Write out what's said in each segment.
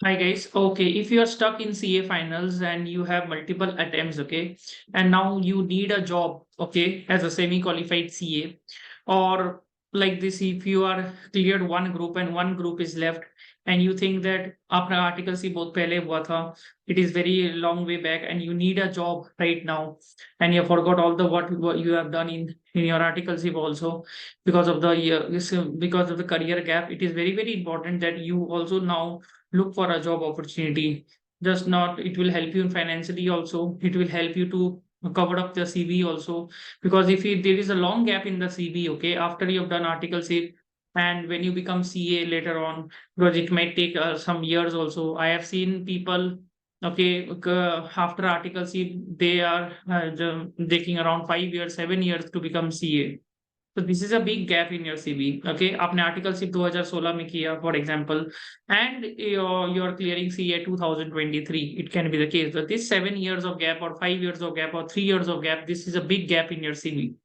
Hi guys. Okay, if you are stuck in CA finals and you have multiple attempts, okay, and now you need a job, okay, as a semi-qualified CA, or like this, if you are cleared one group and one group is left, and you think that आपका article C बहुत पहले हुआ था, it is very long way back, and you need a job right now, and you forgot all the what you have done in your article C also because of the because of the career gap. It is very important that you also now look for a job opportunity. Just not, it will help you financially also. It will help you to cover up the CV also. Because there is a long gap in the CV, okay, after you've done Article C, and when you become CA later on, because it might take some years also. I have seen people, okay, after Article C, they are taking around 5 years, 7 years to become CA. So this is a big gap in your CV. Okay, आपने articleship 2016 में किया for example, and you're clearing CA 2023. It can be the case, but this 7 years of gap or 5 years of gap or 3 years of gap, this is a big gap in your CV,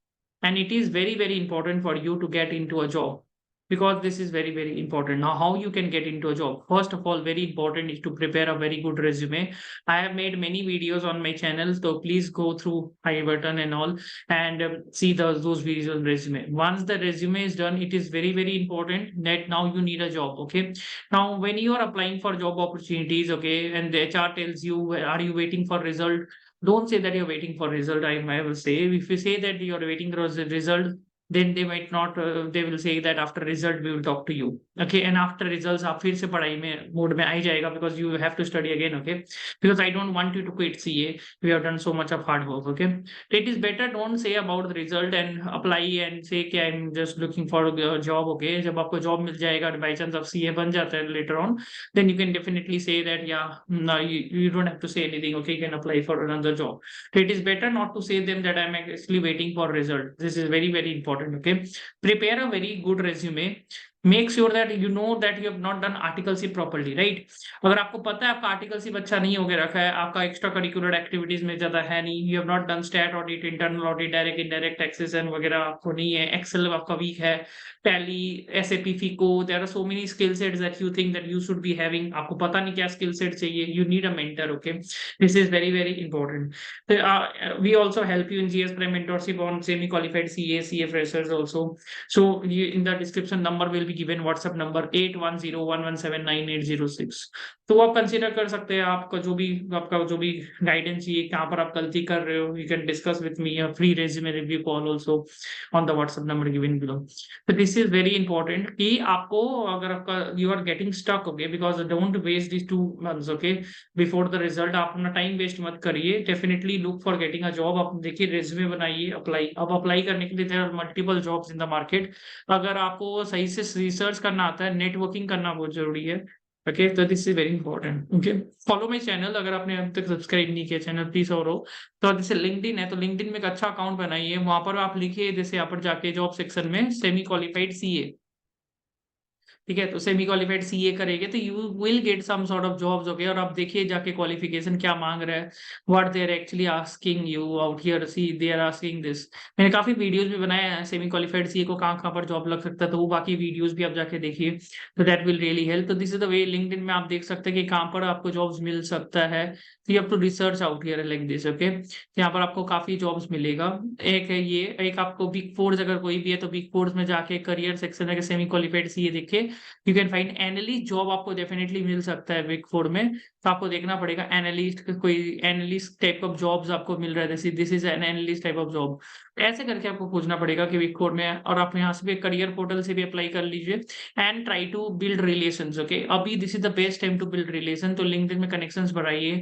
and it is very important for you to get into a job, because this is very important. Now, how you can get into a job? First of all, very important is to prepare a very good resume. I have made many videos on my channel, so please go through I button and all, and see those videos on resume. Once the resume is done, it is very important that now you need a job. Okay, now when you are applying for job opportunities, okay, and the HR tells you, are you waiting for result? Don't say that you're waiting for result. I will say, if you say that you're waiting for the result, then they might not, they will say that after result we will talk to you. Okay, and after results आप फिर से पढ़ाई में mode में आ ही जाएगा, because you have to study again. Okay, because I don't want you to quit CA. We have done so much of hard work. Okay, it is better don't say about the result and apply and say कि I'm just looking for a job. Okay, जब आपको job मिल जाएगा, by chance आप CA बन जाता है later on, then you can definitely say that, yeah, no, you don't have to say anything. Okay, you can apply for another job. So it is better not to say them that I'm actually waiting for result. This is very important. Okay, prepare a very good resume. Make sure that you know that you have not done article C properly, right? अगर आपको पता है आपका article सिर्फ अच्छा नहीं होके रखा है, आपका एक्स्ट्रा करिकुलर एक्टिविटीज में ज्यादा है नहीं, you have not done stat audit, internal audit, direct indirect taxation वगैरह आपको नहीं है, एक्सेल आपका वीक है, Tally, SAP, FICO, there are so many skill sets that you think that you should be having, आपको पता नहीं क्या स्किल सेट चाहिए, you need a mentor. Okay, this is very important. We also help you in GS Prime mentorship on semi qualified CA freshers also. So in the description, number will be given, WhatsApp number 8101179806. तो वो आप consider कर सकते हैं. आपका जो भी guidance चाहिए, कहाँ पर आप गलती कर रहे हो, you can discuss with me, free resume review call also on the WhatsApp number given below. तो दिस इज वेरी इंपॉर्टेंट कि आपको, अगर आपका you are getting stuck, okay, because don't waste this 2 months. Okay, before the result आप अपना time waste मत करिए. Definitely look for getting a job. आप देखिए, रेज्यूमे बनाइए, अप्लाई. अब अप्लाई करने के लिए there are multiple jobs in the market. अगर आपको सही से रिसर्च करना आता है, नेटवर्किंग करना बहुत जरूरी है. ओके, तो this is very important. Okay, follow my channel. अगर आपने अब तक सब्सक्राइब नहीं किया चैनल, प्लीज और हो. तो जैसे लिंक्डइन है, तो लिंक्डइन में एक अच्छा अकाउंट बनाइए, वहां पर आप लिखिए, जैसे यहाँ पर जाके जॉब सेक्शन में सेमी क्वालिफाइड CA. ठीक है, तो सेमी क्वालिफाइड सीए करेंगे तो you will get some sort of jobs. Okay, और आप देखिए जाके क्वालिफिकेशन क्या मांग रहा है, what they are actually asking you out here. See they are asking this. मैंने काफी वीडियोस भी बनाए हैं सेमी क्वालिफाइड सीए को कहाँ कहाँ पर जॉब लग सकता है, तो वो बाकी वीडियोस भी आप जाके देखिए. तो दैट विल रियली हेल्प. तो this is the way. LinkedIn में आप देख सकते हैं कि कहाँ पर आपको जॉब्स मिल सकता है. तो you have to research out here like this. Okay, यहाँ पर आपको काफी जॉब्स मिलेगा. एक है ये, एक आपको बिग फोर्स अगर कोई भी है तो बिग फोर्स में जाके करियर सेक्शन है सेमी क्वालिफाइड सीए देखिए, you can find analyst job. आपको डेफिनेटली मिल सकता है बिग फोर में. तो आपको देखना पड़ेगा एनालिस्ट, कोई एनालिस्ट टाइप ऑफ जॉब्स आपको मिल रहा है, जैसे this is an analyst type of job. ऐसे करके आपको पूछना पड़ेगा कि बिग फोर में है. और आप यहाँ से भी करियर पोर्टल से भी अप्लाई कर लीजिए. And try to build relations. Okay, अभी this is the best time to build relation. तो लिंक्डइन में कनेक्शंस बढ़ाइए,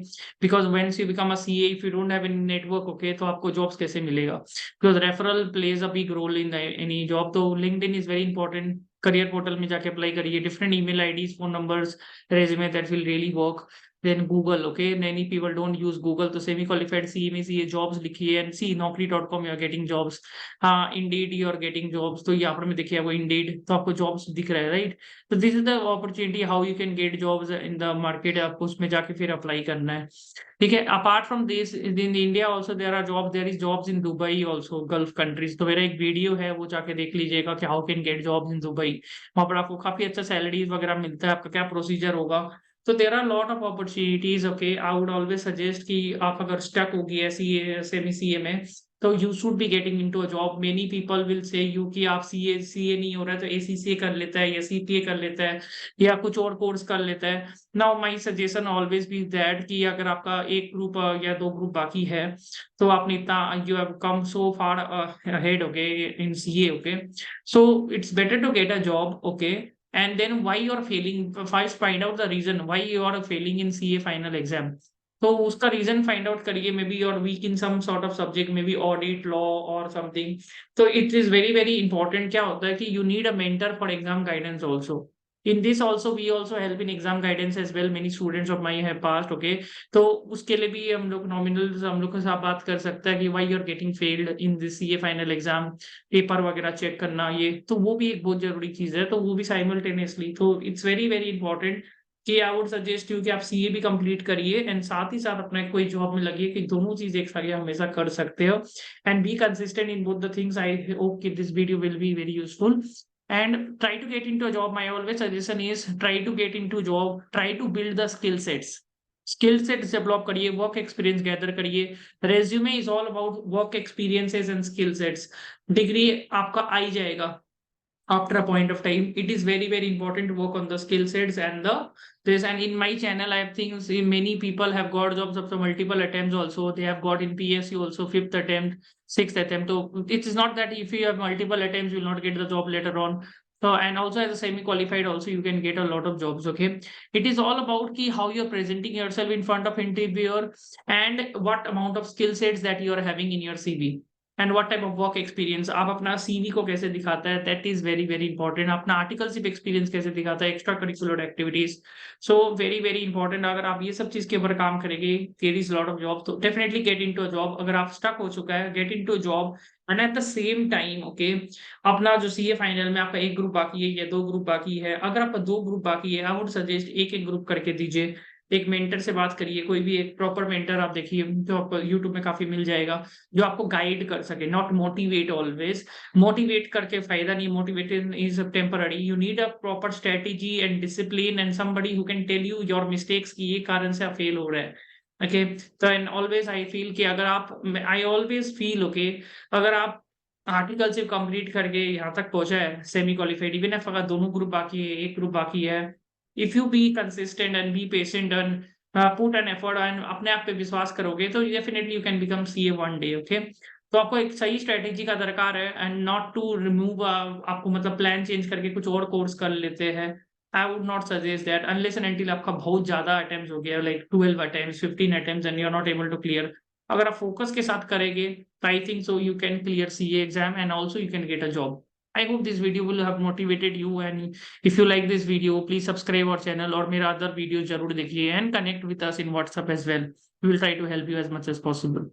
because once you become a CA, if you don't have any network, okay, तो आपको जॉब्स कैसे मिलेगा? Because referral plays a big role in any job. तो LinkedIn is very important. Career portal में जाके apply करिए, different email IDs, phone numbers, resume, that will really work. Then Google. Okay, many people don't use Google. तो semi qualified CA में ये jobs लिखिए and see naukri.com you are getting jobs. हाँ, Indeed you are getting jobs. तो यहाँ पर मैं देखिए वो इंडीड, तो आपको जॉब्स दिख रहा है, राइट? तो this is the opportunity how you can get jobs in the market. आपको उसमें जाके फिर अप्लाई करना है. ठीक है, apart from this in India also there are job, there is jobs in Dubai also, gulf countries. तो मेरा एक वीडियो है, वो जाके देख लीजिएगा कि how can get jobs in Dubai. वहां पर आपको काफी अच्छा सैलरीज वगैरह मिलता है. आपका क्या प्रोसीजर होगा, तो there are lot of opportunities okay. I would always suggest कि आप अगर स्टक हो गई है सीए सेमी सीए में, तो you should be getting into a job. Many people will say you कि आप सीए नहीं हो रहा है तो एसीसीए कर लेता है या सीपीए कर लेता है या कुछ और कोर्स कर लेता है। Now my suggestion always be that कि अगर आपका एक ग्रुप या दो ग्रुप बाकी है, तो आपने इतना you have come so far ahead okay in CA okay, so it's better to get a job okay. And then why you are failing, first find out the reason why you are failing in CA final exam। तो उसका reason find out करिए, maybe your weak in some sort of subject, maybe audit law और something. तो it is very very important. क्या होता है कि you need a mentor for exam guidance also. In this also we also help in exam guidance as well, many students of my have passed okay. तो उसके लिए भी हम लोग नॉमिनल हम लोग के साथ बात कर सकते हैं कि why you are getting failed in this CA final exam, paper वगैरह चेक करना, ये तो वो भी एक बहुत जरूरी चीज है, तो वो भी साइमल्टेनियसली। तो इट्स वेरी वेरी इंपॉर्टेंट कि आई वुड सजेस्ट यू कि आप सीए भी कंप्लीट करिए एंड साथ ही साथ अपना कोई जॉब में लगिए, कि दोनों चीज एक साथ हमेशा कर सकते हो। And be consistent in both the things. I hope कि this video will be very useful. And try to get into a job. My always suggestion is try to get into job, try to build the skill sets, skill sets develop करिए, work experience gather करिए। Resume is all about work experiences and skill sets. Degree आपका आ ही जाएगा after a point of time। It is very very important to work on the skill sets and the this, and in my channel I have things many people have got jobs after multiple attempts also. They have got in PSU also, fifth attempt, sixth attempt. So it is not that if you have multiple attempts you will not get the job later on. So and also as a semi qualified also you can get a lot of jobs okay। It is all about ki how you are presenting yourself in front of interviewer, and what amount of skill sets that you are having in your CV, and what type of work experience आप अपना CV को कैसे दिखाता है, that is very very important. अपना articleship experience कैसे दिखाता है, extra curricular activities. So very very important. अगर आप ये सब चीज के ऊपर काम करेंगे, there is lot of job, तो definitely get into a job. अगर आप स्टक हो चुका है, get into job. And at the same time okay, अपना जो सीए फाइनल में आपका एक ग्रुप बाकी है या दो ग्रुप बाकी है, अगर आपका दो ग्रुप बाकी है, आई वुड सजेस्ट एक एक ग्रुप करके दीजिए। एक मेंटर से बात करिए, कोई भी एक प्रॉपर मेंटर आप देखिए, जो आपको यूट्यूब में काफी मिल जाएगा, जो आपको गाइड कर सके, नॉट मोटिवेट ऑलवेज। मोटिवेट करके फायदा नहीं, motivated is temporary. You need a proper strategy and discipline and somebody who can tell you your mistakes की ये कारण से आप फेल हो रहा है ओके। तो एंड ऑलवेज आई फील कि अगर आप, आई ऑलवेज फील ओके, अगर आप आर्टिकलशिप कंप्लीट करके यहाँ तक पहुंचा है सेमी क्वालिफाइड, इवन इफ अगर दोनों ग्रुप बाकी है, एक ग्रुप बाकी है, if you be consistent and be patient and put an effort and अपने आप पे विश्वास करोगे, तो definitely you can become CA one day okay. तो आपको एक सही स्ट्रेटेजी का दरकार है, एंड नॉट टू रिमूव, आपको मतलब प्लान चेंज करके कुछ और कोर्स कर लेते हैं। I would not suggest that unless and until आपका बहुत ज्यादा अटेम्प्ट्स हो गया, like 12 attempts, 15 attempts and you are not able to clear. अगर आप फोकस के साथ करेंगे, तो I think so you can clear CA exam and also you can get a job. I hope this video will have motivated you, and if you like this video please subscribe our channel और मेरा other videos जरूर देखिए, and connect with us in WhatsApp as well। We will try to help you as much as possible।